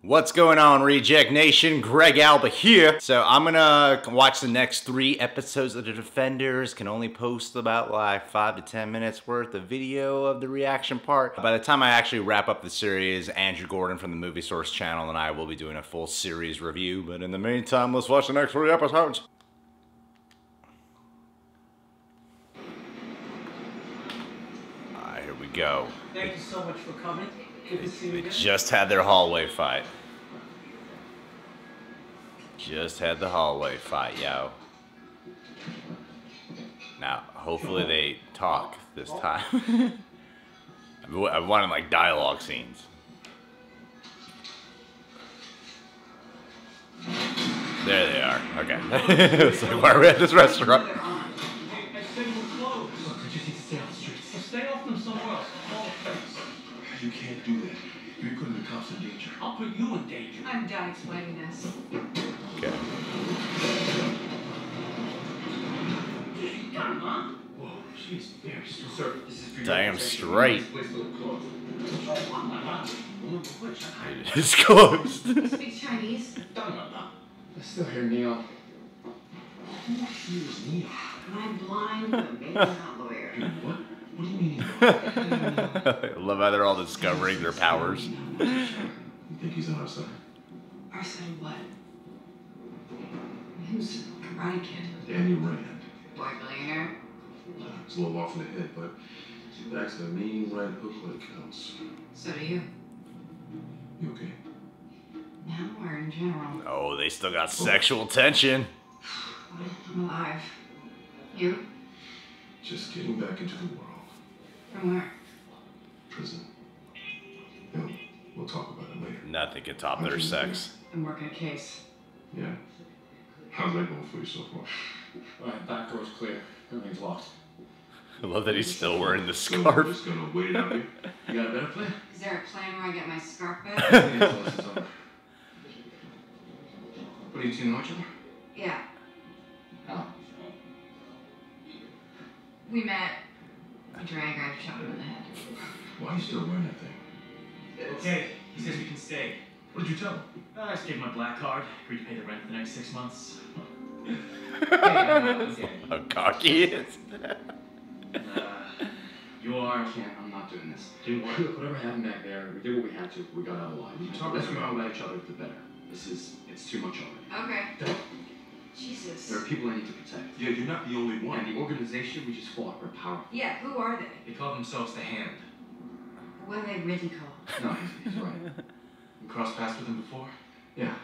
What's going on, Reject Nation? Greg Alba here. So I'm gonna watch the next 3 episodes of The Defenders. Can only post about like 5 to 10 minutes worth of video of the reaction part. By the time I actually wrap up the series, Andrew Gordon from the Movie Source channel and I will be doing a full series review. But in the meantime, let's watch the next 3 episodes. Alright, here we go. Thank you so much for coming. Good to see you again. Just had their hallway fight. Just had the hallway fight, yo. Now, hopefully they talk this time. I wanted like dialogue scenes. There they are. Okay. It's like, why are we at this restaurant? I said you were closed. Look, you just need to stay off the streets. So stay off them somewhere else. Call the police. You can't do that. You're putting the cops in danger. I'll put you in danger. I'm done explaining this. Okay. She got him, huh? Whoa, she's very strong. Sir, this is for your Damn protection. straight. This place looks closed. It's closed. Speak Chinese. I still hear Neil. Who hears Neil? Am I blind? But maybe not lawyer. Dude, what? What do you mean? I love how they're all discovering their powers. You think he's on our side? Our side what? Who's Karate Kid? Daniel Rand. Boy billionaire? He's a little off in the head, but he backs the mean right hook when it counts. So do you. You okay? Now or in general? Oh, they still got sexual tension. I'm alive. You? Just getting back into the world. From where? Prison. We'll talk about it later. Nothing can top their sex. I'm working a case. Yeah. How's that going for you so far? Alright, back door's clear. Everything's locked. I love that he's still wearing the So we're scarf. just gonna wait it out here. You got a better plan? Is there a plan where I get my scarf back? Yeah, until this is over. What are you two know each other? Yeah. How? We met. We drank. I shot him in the head. Why are you still wearing that thing? Okay, he says we can stay. What did you tell him? I just gave him my black card. Agreed to pay the rent for the next 6 months. How cocky he is. You are. I can't. I'm not doing this. Do what? Look, whatever happened back there, we did what we had to. We got out alive. You talk The less about- we know about each other, the better. It's too much already. Okay. Jesus. There are people I need to protect. Yeah, you're not the only one. And the organization we just fought are powerful. Yeah, who are they? They call themselves the Hand. What are they really called? No, he's right. You crossed paths with them before? Yeah.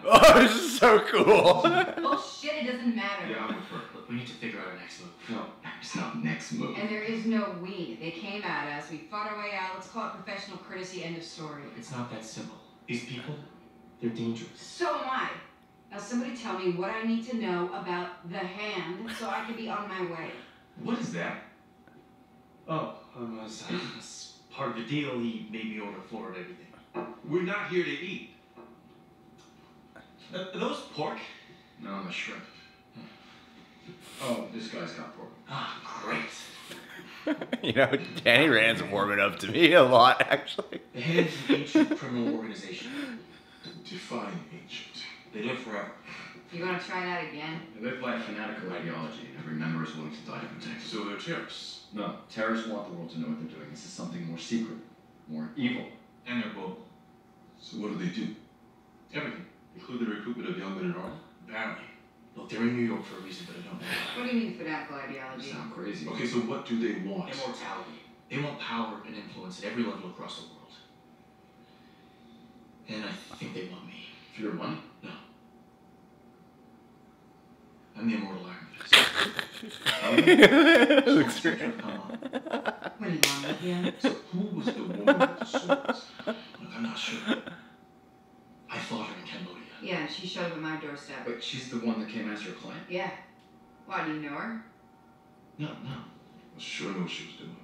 Oh, this is so cool. Bullshit, it doesn't matter. Yeah, I'm with her. Look, we need to figure out our next move. No, it's not next move. And there is no we. They came at us. We fought our way out. Let's call it professional courtesy. End of story. It's not that simple. These people, they're dangerous. So am I. Now somebody tell me what I need to know about the Hand so I can be on my way. What is that? Oh, as part of the deal, he made me order floor and everything. We're not here to eat. Are those pork? No, I'm a shrimp. Oh, this guy's got pork. Ah, great. You know, Danny Rand's warming up to me a lot, actually. The Hand is an ancient criminal organization. Define ancient. They live forever. You want to try that again? They live by a fanatical ideology. Every member is willing to die to protect. So they're terrorists. No, terrorists want the world to know what they're doing. This is something more secret, more evil. And they're bold. So what do? Everything. Include the recruitment of young men and army? Apparently. Look, they're in New York for a reason, but I don't know. What do you mean fanatical You ideology? sound crazy. Okay, so what do they want? Immortality. They want power and influence at every level across the world. And I think they want me. For your money? No. I'm the immortal Iron Fist. Looks Come great. on. What do you want with you? So who was the woman with the swords? Look, I'm not sure. I fought her in Cambodia. Yeah, and she showed up at my doorstep. Wait, she's the one that came as your client? Yeah. Why, do you know her? No. I sure knew what she was doing.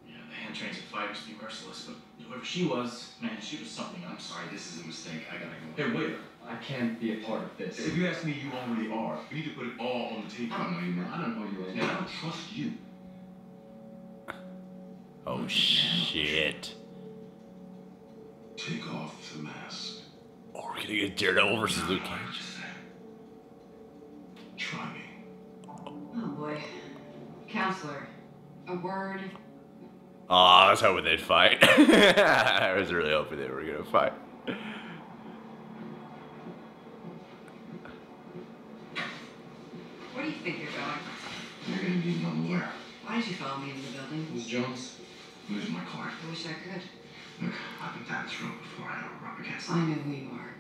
Yeah, the Hand trains at fighters to be merciless, but whoever she was, man, she was something else. I'm sorry, this is a mistake. I gotta go. Hey, wait. I can't be a part of this. If you ask me, you already are. We need to put it all on the I table. don't know you, man. I don't know you. And I don't trust you. Oh, shit. Take off the mask. Gonna get Daredevil versus Luke I have Cage. to say. Try me. Oh boy. Counselor, a word. Oh, I was hoping they'd fight. I was really hoping they were gonna fight. Where do you think you're going? You're gonna need another lawyer. Why did you follow me into the building? Ms. Jones, who's my car? I wish I could. Look, I've been down this road before. I know rub against I know who you are.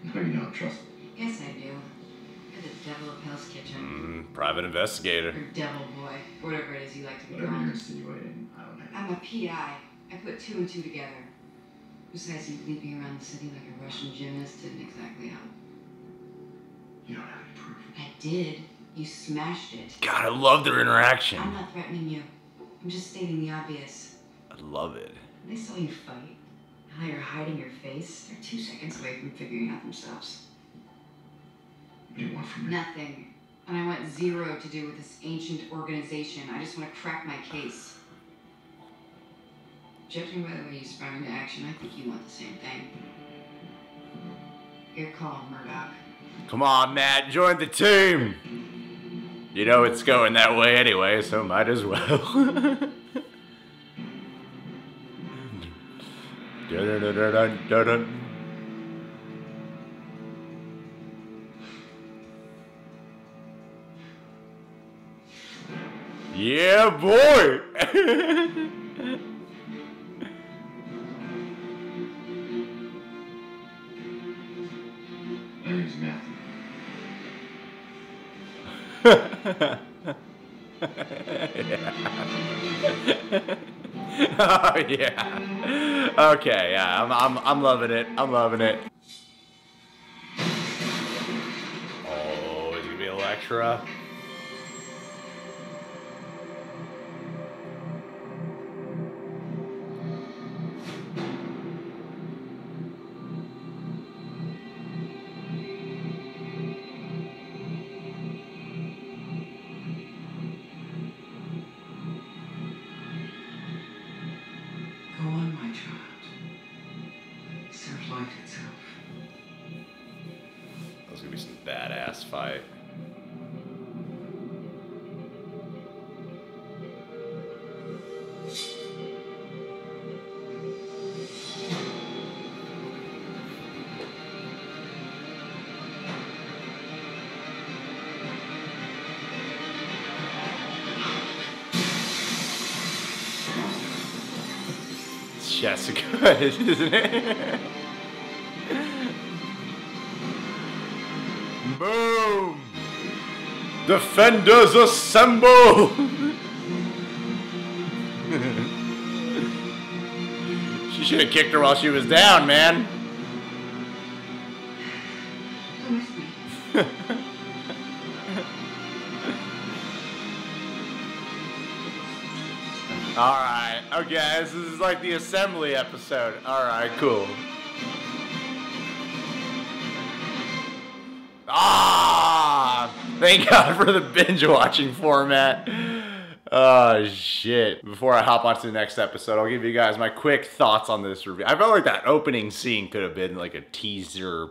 No, you don't trust me. Yes, I do. You're the devil of Hell's Kitchen. Private investigator. Or devil boy. Whatever it is you like to be Whatever you're called. insinuating, I don't know. I'm a PI. I put 2 and 2 together. Besides, you leaping around the city like a Russian gymnast didn't exactly help. You don't have any proof. I did. You smashed it. God, I love their interaction. I'm not threatening you. I'm just stating the obvious. I love it. They saw you fight. How you're hiding your face. They're 2 seconds away from figuring out themselves. What do you want from me? Nothing. And I want 0 to do with this ancient organization. I just want to crack my case. Judging by the way you sprung into action, I think you want the same thing. Your call, Murdoch. Come on, Matt, join the team. You know it's going that way anyway, so might as well. Dun-dun-dun-dun-dun-dun. Yeah, boy. My name's Matthew. Oh yeah. Okay, yeah, I'm loving it. I'm loving it. Oh, it's gonna be Elektra. Go on, my child. Serve life itself. That's gonna be some badass fight. It's Jessica, isn't it? Boom! Defenders assemble! She should have kicked her while she was down, man. Come with me. Alright, okay, this is like the assembly episode. Alright, cool. Ah! Thank God for the binge watching format. Oh shit. Before I hop onto the next episode, I'll give you guys my quick thoughts on this review. I felt like that opening scene could have been like a teaser.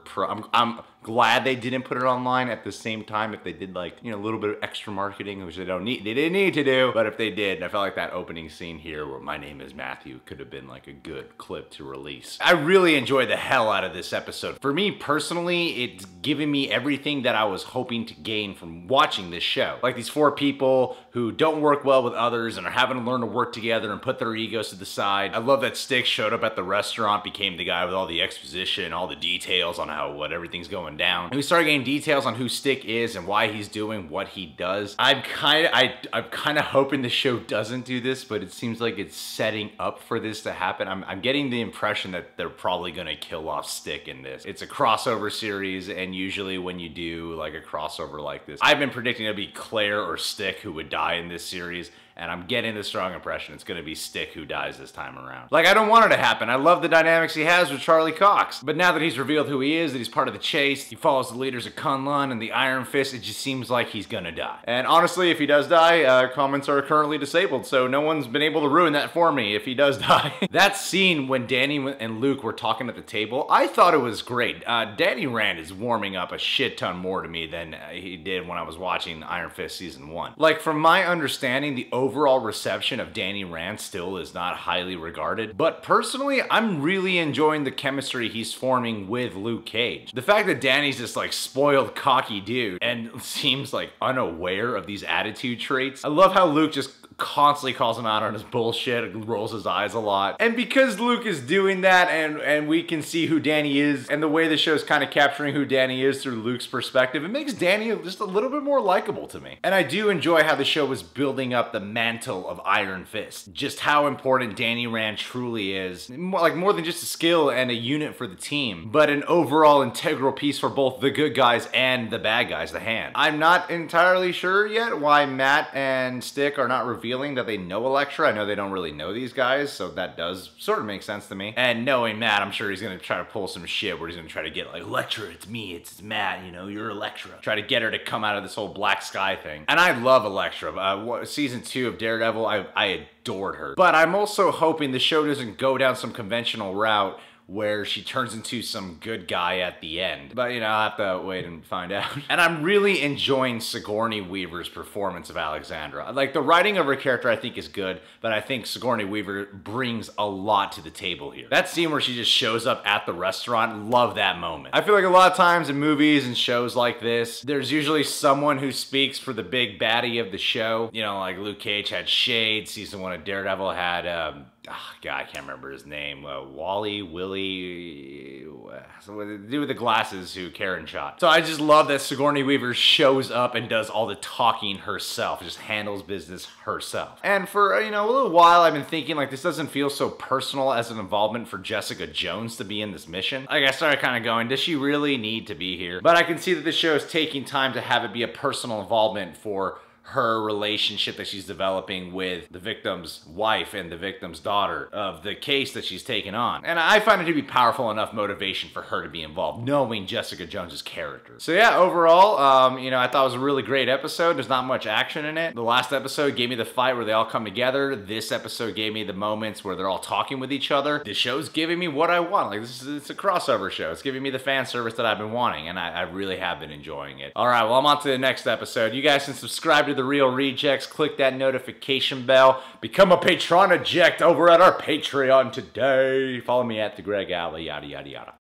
I'm glad they didn't put it online at the same time. If they did, like, you know, a little bit of extra marketing, which they didn't need to do, but if they did, I felt like that opening scene here where my name is Matthew could have been like a good clip to release. I really enjoyed the hell out of this episode. For me personally, it's given me everything that I was hoping to gain from watching this show. Like these 4 people who don't work well with others and are having to learn to work together and put their egos to the side. I love that Stick showed up at the restaurant, became the guy with all the exposition, all the details on what everything's going down. And we started getting details on who Stick is and why he's doing what he does. I'm kind of hoping the show doesn't do this, but it seems like it's setting up for this to happen. I'm getting the impression that they're probably gonna kill off Stick in this. It's a crossover series, and usually when you do like a crossover like this, I've been predicting it'll be Claire or Stick who would die in this series. and I'm getting the strong impression it's gonna be Stick who dies this time around. Like, I don't want it to happen. I love the dynamics he has with Charlie Cox. But now that he's revealed who he is, that he's part of the chase, he follows the leaders of Kunlun and the Iron Fist, it just seems like he's gonna die. And honestly, if he does die, comments are currently disabled, so no one's been able to ruin that for me if he does die. That scene when Danny and Luke were talking at the table, I thought it was great. Danny Rand is warming up a shit ton more to me than he did when I was watching Iron Fist Season 1. Like, from my understanding, the overall reception of Danny Rand still is not highly regarded, but personally, I'm really enjoying the chemistry he's forming with Luke Cage. The fact that Danny's this like spoiled, cocky dude and seems like unaware of these attitude traits. I love how Luke just constantly calls him out on his bullshit and rolls his eyes a lot. And because Luke is doing that and we can see who Danny is and the way the show's kind of capturing who Danny is through Luke's perspective, it makes Danny just a little bit more likable to me. And I do enjoy how the show was building up the mantle of Iron Fist. Just how important Danny Rand truly is. More than just a skill and a unit for the team, but an overall integral piece for both the good guys and the bad guys, the Hand. I'm not entirely sure yet why Matt and Stick are not revealing that they know Elektra. I know they don't really know these guys, so that does sort of make sense to me. And knowing Matt, I'm sure he's gonna try to pull some shit where he's gonna try to get like, Elektra, it's me, it's Matt, you know, you're Elektra. Try to get her to come out of this whole Black Sky thing. And I love Elektra. Season 2 of Daredevil, I adored her. But I'm also hoping the show doesn't go down some conventional route where she turns into some good guy at the end. But, you know, I'll have to wait and find out. And I'm really enjoying Sigourney Weaver's performance of Alexandra. Like, the writing of her character I think is good, but I think Sigourney Weaver brings a lot to the table here. That scene where she just shows up at the restaurant, love that moment. I feel like a lot of times in movies and shows like this, there's usually someone who speaks for the big baddie of the show. You know, like Luke Cage had Shade, season 1 of Daredevil had, God, I can't remember his name. Willie, so the dude with the glasses who Karen shot. So I just love that Sigourney Weaver shows up and does all the talking herself, just handles business herself. And for, you know, a little while I've been thinking like this doesn't feel so personal as an involvement for Jessica Jones to be in this mission. Like, I started kind of going, does she really need to be here? But I can see that the show is taking time to have it be a personal involvement for her relationship that she's developing with the victim's wife and the victim's daughter of the case that she's taken on. And I find it to be powerful enough motivation for her to be involved, knowing Jessica Jones's character. So yeah, overall, you know, I thought it was a really great episode. There's not much action in it. The last episode gave me the fight where they all come together. This episode gave me the moments where they're all talking with each other. The show's giving me what I want. Like, it's a crossover show. It's giving me the fan service that I've been wanting, and I really have been enjoying it. All right, well, I'm on to the next episode. You guys can subscribe to The Real Rejects, click that notification bell, become a Patron eject over at our Patreon today. Follow me at the Greg Alba, yada, yada, yada.